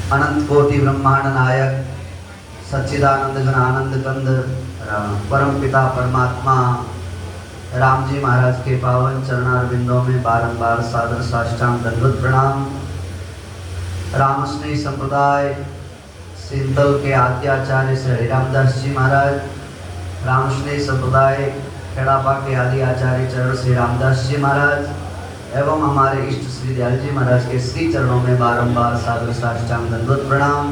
अनंत कोटि ब्रह्मांड नायक सच्चिदानंद घन आनंद कंद परम पिता परमात्मा राम जी महाराज के पावन चरणारविंदों में बारंबार सादर साष्टांग दंडवत प्रणाम। रामस्नेही संप्रदाय सिंतल के आद्याचार्य श्री हरिरामदास जी महाराज, रामस्नेही संप्रदाय खेड़ापा के आदि आचार्य चरण श्री रामदास जी महाराज एवं हमारे इष्ट श्री दयाल जी महाराज के श्री चरणों में बारंबार सादर साष्टांग दंडवत प्रणाम।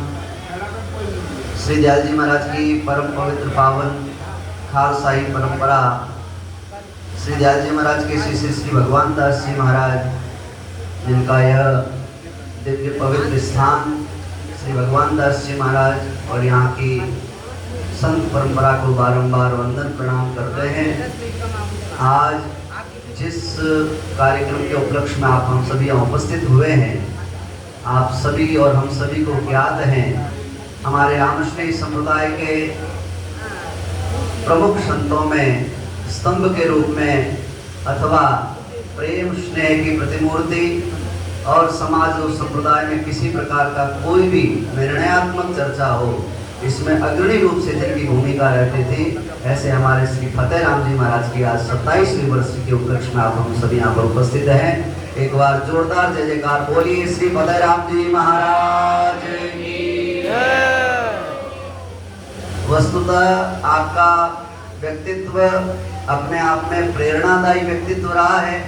श्री दयाल जी महाराज की परम पवित्र पावन खालसाई परंपरा, श्री दयाल जी महाराज के श्री श्री भगवान दास जी महाराज, जिनका यह दिव्य पवित्र स्थान श्री भगवान दास जी महाराज और यहाँ की संत परंपरा को बारंबार वंदन प्रणाम करते हैं। आज जिस कार्यक्रम के उपलक्ष्य में आप हम सभी यहाँ उपस्थित हुए हैं, आप सभी और हम सभी को ज्ञात हैं, हमारे रामस्नेही संप्रदाय के प्रमुख संतों में स्तंभ के रूप में अथवा प्रेम स्नेह की प्रतिमूर्ति और समाज और संप्रदाय में किसी प्रकार का कोई भी निर्णयात्मक चर्चा हो, इसमें अग्रणी रूप से जिनकी भूमिका रहती थी, ऐसे हमारे श्री फतेहराम जी महाराज की आज 27वीं वर्षी के उपलक्ष्य में आप हम सभी यहाँ पर उपस्थित हैं। एक बार जोरदार जय जयकार बोलिए श्री फतेहराम जी महाराज की। वस्तुतः आपका व्यक्तित्व अपने आप में प्रेरणादायी व्यक्तित्व रहा है।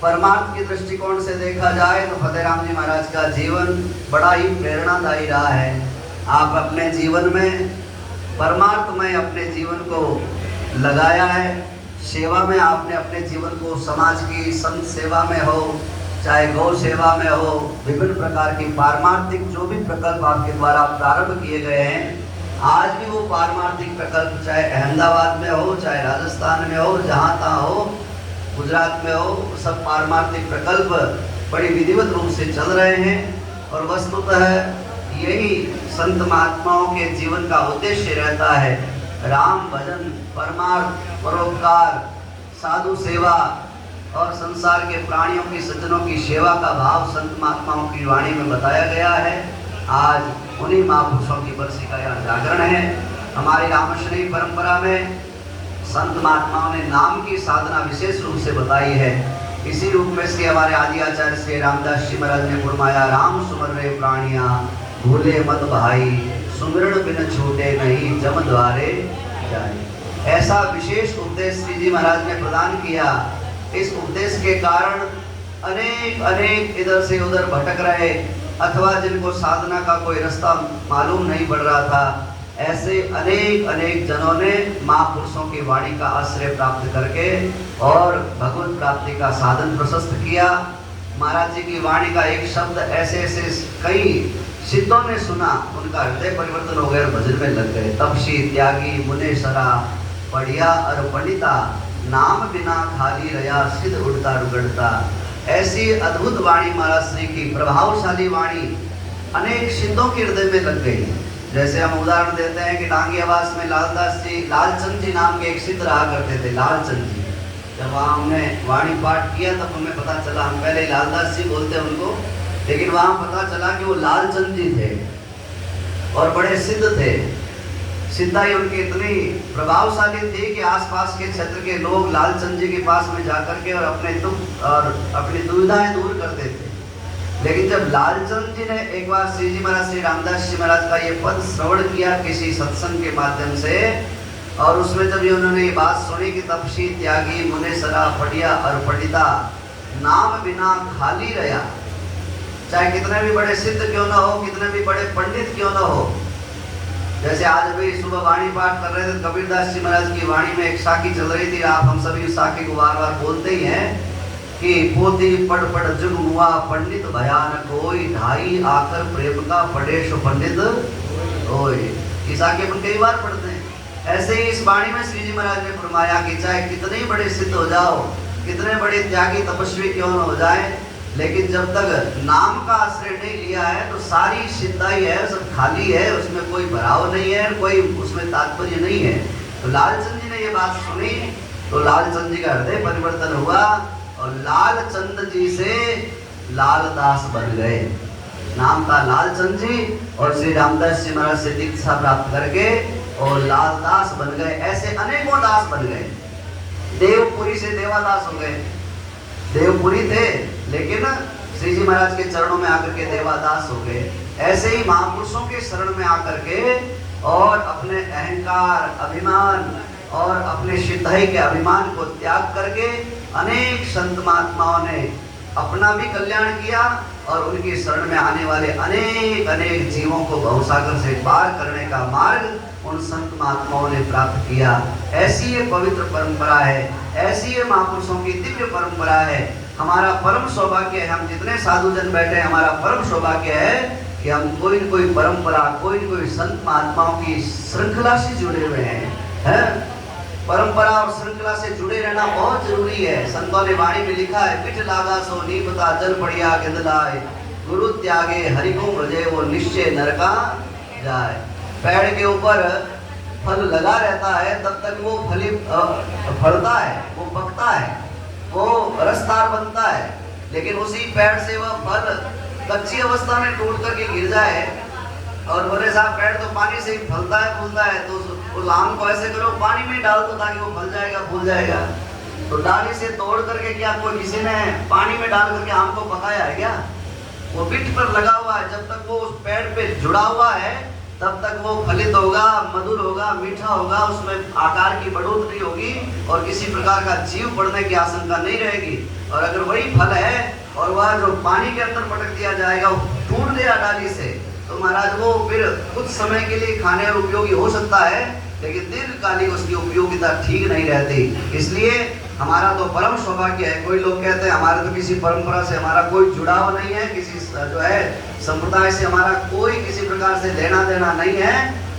परमार्थ की दृष्टिकोण से देखा जाए तो फतेहराम जी महाराज का जीवन बड़ा ही प्रेरणादायी रहा है। आप अपने जीवन में परमार्थ में अपने जीवन को लगाया है। सेवा में आपने अपने जीवन को समाज की संत सेवा में हो, चाहे गौ सेवा में हो, विभिन्न प्रकार की पारमार्थिक जो भी प्रकल्प आपके द्वारा प्रारंभ किए गए हैं, आज भी वो पारमार्थिक प्रकल्प चाहे अहमदाबाद में हो, चाहे राजस्थान में हो, जहाँ तहाँ हो, गुजरात में हो, सब पारमार्थिक प्रकल्प बड़ी विधिवत रूप से चल रहे हैं। और वस्तुतः यही संत महात्माओं के जीवन का उद्देश्य रहता है, राम भजन, परमार्थ, परोपकार, साधु सेवा और संसार के प्राणियों की सज्जनों की सेवा का भाव संत महात्माओं की वाणी में बताया गया है। आज उन्हीं महापुरुषों की बरसी का यह जागरण है। हमारी रामस्नेही परंपरा में संत महात्माओं ने नाम की साधना विशेष रूप से बताई है। इसी रूप में से हमारे आदि आचार्य श्री रामदास जी महाराज ने फरमाया, राम सुमर रे प्राणिया भूले मत भाई, सुमिरन बिन छूटे नहीं जम द्वारे जाए। ऐसा विशेष उपदेश श्री जी महाराज ने प्रदान किया। इस उपदेश के कारण अनेक इधर से उधर भटक रहे अथवा जिनको साधना का कोई रास्ता मालूम नहीं पड़ रहा था, ऐसे अनेक जनों ने महापुरुषों की वाणी का आश्रय प्राप्त करके और भगवत प्राप्ति का साधन प्रशस्त किया। महाराज जी की वाणी का एक शब्द ऐसे कई सिद्धों ने सुना, उनका हृदय परिवर्तन हो गया, भजन में लग गए। तपसी त्यागी मुनेसरा पढ़िया और पंडिता, नाम बिना खाली रया सिद्ध उड़ता रुगड़ता। ऐसी अद्भुत वाणी महाराज श्री की, प्रभावशाली वाणी अनेक सिद्धों के हृदय में लग गई। जैसे हम उदाहरण देते हैं कि डांगी आवास में लालदास जी, लालचंद जी नाम के एक सिद्ध रहा करते थे, लालचंद जी। जब वहाँ हमने वाणी पाठ किया तब हमें पता चला, हम पहले लालदास जी बोलते उनको, लेकिन वहाँ पता चला कि वो लालचंद जी थे और बड़े सिद्ध थे। सिद्धाई उनकी इतनी प्रभावशाली थी कि आसपास के क्षेत्र के लोग लालचंद जी के पास में जाकर के और अपने दुख और अपनी दुविधाएं दूर करते थे। लेकिन जब लालचंद जी ने एक बार श्री जी महाराज श्री रामदास जी महाराज का ये पद श्रवण किया किसी सत्संग के माध्यम से, और उसमें जब उन्होंने ये बात सुनी कि तपसी त्यागी मुनेसरा पढ़िया और पंडिता, नाम बिना खाली रहा, चाहे कितने भी बड़े सिद्ध क्यों ना हो, कितने भी बड़े पंडित क्यों ना हो। जैसे आज अभी सुबह वाणी पाठ कर रहे थे, कबीरदास जी महाराज की वाणी में एक साखी चल रही थी। आप हम सभी उस साखी को बार बार बोलते ही हैं कि पोती पढ़ पढ़ जुग मुआ पंडित भयान कोई, ढाई आकर प्रेम का पढ़े सो पंडित ओए। ये साखी अपन कई बार पढ़ते हैं। ऐसे ही इस वाणी में श्री जी महाराज ने फरमाया कि चाहे कितने बड़े सिद्ध हो जाओ, कितने बड़े त्यागी तपस्वी क्यों न हो जाए, लेकिन जब तक नाम का आश्रय नहीं लिया है तो सारी सिद्धाई है, सब खाली है, उसमें कोई भराव नहीं है, कोई उसमें तात्पर्य नहीं है। तो लालचंद जी ने ये बात सुनी तो लालचंद जी का हृदय परिवर्तन हुआ और लालचंद जी से लालदास बन गए। नाम था लालचंद जी, और श्री रामदास जी महाराज से दीक्षा प्राप्त करके और लालदास बन गए। ऐसे अनेकों दास बन गए। देवपुरी से देवादास हो गए। देवपुरी थे लेकिन श्री जी महाराज के चरणों में आकर के देवादास हो गए। ऐसे ही महापुरुषों के शरण में आकर के और अपने अहंकार, अभिमान और अपने सिद्धाई के अभिमान को त्याग करके अनेक संत महात्माओं ने अपना भी कल्याण किया और उनकी शरण में आने वाले अनेक अनेक जीवों को भवसागर से पार करने का मार्ग उन संत महात्माओं ने प्राप्त किया। ऐसी ये पवित्र परंपरा है, ऐसी ये महापुरुषों की दिव्य परंपरा है। हमारा परम सौभाग्य है, हम जितने साधुजन बैठे हैं, हमारा परम सौभाग्य है कि हम कोई न कोई परंपरा, कोई न कोई संत महात्माओं की श्रृंखला से जुड़े हुए हैं। परंपरा और श्रृंखला से जुड़े रहना बहुत जरूरी है। संतों ने वाणी में लिखा है, पिठ लागा सो नीपता जल पड़िया गिंदलाए, गुरु त्यागे हरि को ब्रजे वो निश्चय नरका जाए। पेड़ के ऊपर फल लगा रहता है तब तक वो फलता है, वो पकता है, वो रसदार बनता है। लेकिन उसी पेड़ से वह फल कच्ची अवस्था में टूट करके गिर जाए और बोले साहब पेड़ तो पानी से ही फलता है फूलता है, तो उस आम को ऐसे करो पानी में डाल दो ताकि वो फल जाएगा, फूल जाएगा। तो डाली से तोड़ करके क्या कोई किसी ने पानी में डाल करके आम को पकाया है क्या? वो पिठ पर लगा हुआ है, जब तक वो उस पेड़ पे जुड़ा हुआ है तब तक वो फलित होगा, मधुर होगा, मीठा होगा, उसमें आकार की बढ़ोतरी होगी और किसी प्रकार का जीव बढ़ने की आशंका नहीं रहेगी। और अगर वही फल है और वह जो पानी के अंदर पटक दिया जाएगा, वो टूट गया डाली से, तो महाराज वो फिर कुछ समय के लिए खाने और उपयोगी हो सकता है, लेकिन दीर्घकालिक उसकी उपयोगिता ठीक नहीं रहती। इसलिए हमारा तो परम सौभाग्य है। कोई लोग कहते हैं हमारे तो किसी परंपरा से हमारा कोई जुड़ाव नहीं है, किसी जो है संप्रदाय से हमारा कोई किसी प्रकार से लेना देना नहीं है,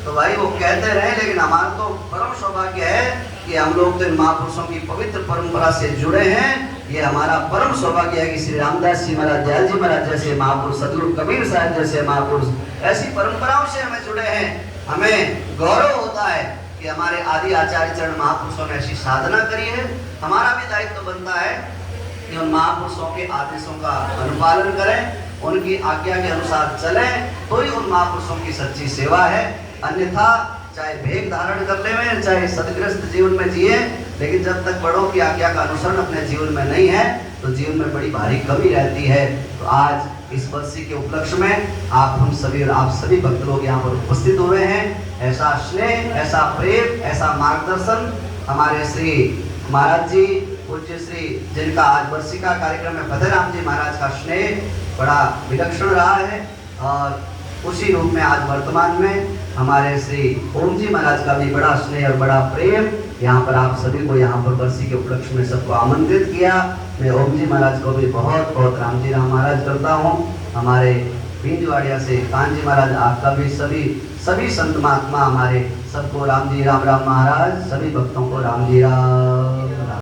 तो भाई वो कहते रहे, लेकिन हमारा तो परम सौभाग्य है कि हम लोग तो इन महापुरुषों की पवित्र परंपरा से जुड़े हैं। ये हमारा परम सौभाग्य है कि श्री रामदास जी महाराज, दयाल जी महाराज जैसे महापुरुष, सतगुरु कबीर साहब जैसे महापुरुष ऐसी परंपराओं से हमें जुड़े हैं। हमें गौरव होता है कि हमारे आदि आचार्य चरण महापुरुषों ने ऐसी साधना करी है। हमारा भी दायित्व बनता है कि उन महापुरुषों के आदेशों का अनुपालन करें, उनकी आज्ञा के अनुसार चलें, तो ही उन महापुरुषों की सच्ची सेवा है। अन्यथा चाहे भेद धारण कर ले, चाहे सदग्रस्त जीवन में जिए, लेकिन जब तक बड़ों की आज्ञा का अनुसरण अपने जीवन में नहीं है तो जीवन में बड़ी भारी कमी रहती है। तो आज इस वर्षी के उपलक्ष्य में हम सभी और आप सभी भक्त लोग यहाँ पर उपस्थित हुए हैं। ऐसा स्नेह, ऐसा प्रेम, ऐसा मार्गदर्शन हमारे श्री महाराज जी, पूज्य श्री, जिनका आज वर्षी का कार्यक्रम है, फतेहराम जी महाराज का स्नेह बड़ा विलक्षण रहा है। और उसी रूप में आज वर्तमान में हमारे श्री ओम जी महाराज का भी बड़ा स्नेह और बड़ा प्रेम यहाँ पर आप सभी को यहाँ पर वर्षी के उपलक्ष्य में सबको आमंत्रित किया। मैं ओम जी महाराज को भी बहुत बहुत राम जी राम महाराज करता हूँ। हमारे भिंजवाड़िया से कान जी महाराज, आपका भी सभी संत महात्मा हमारे सबको राम जी राम राम महाराज, सभी भक्तों को राम जी राम।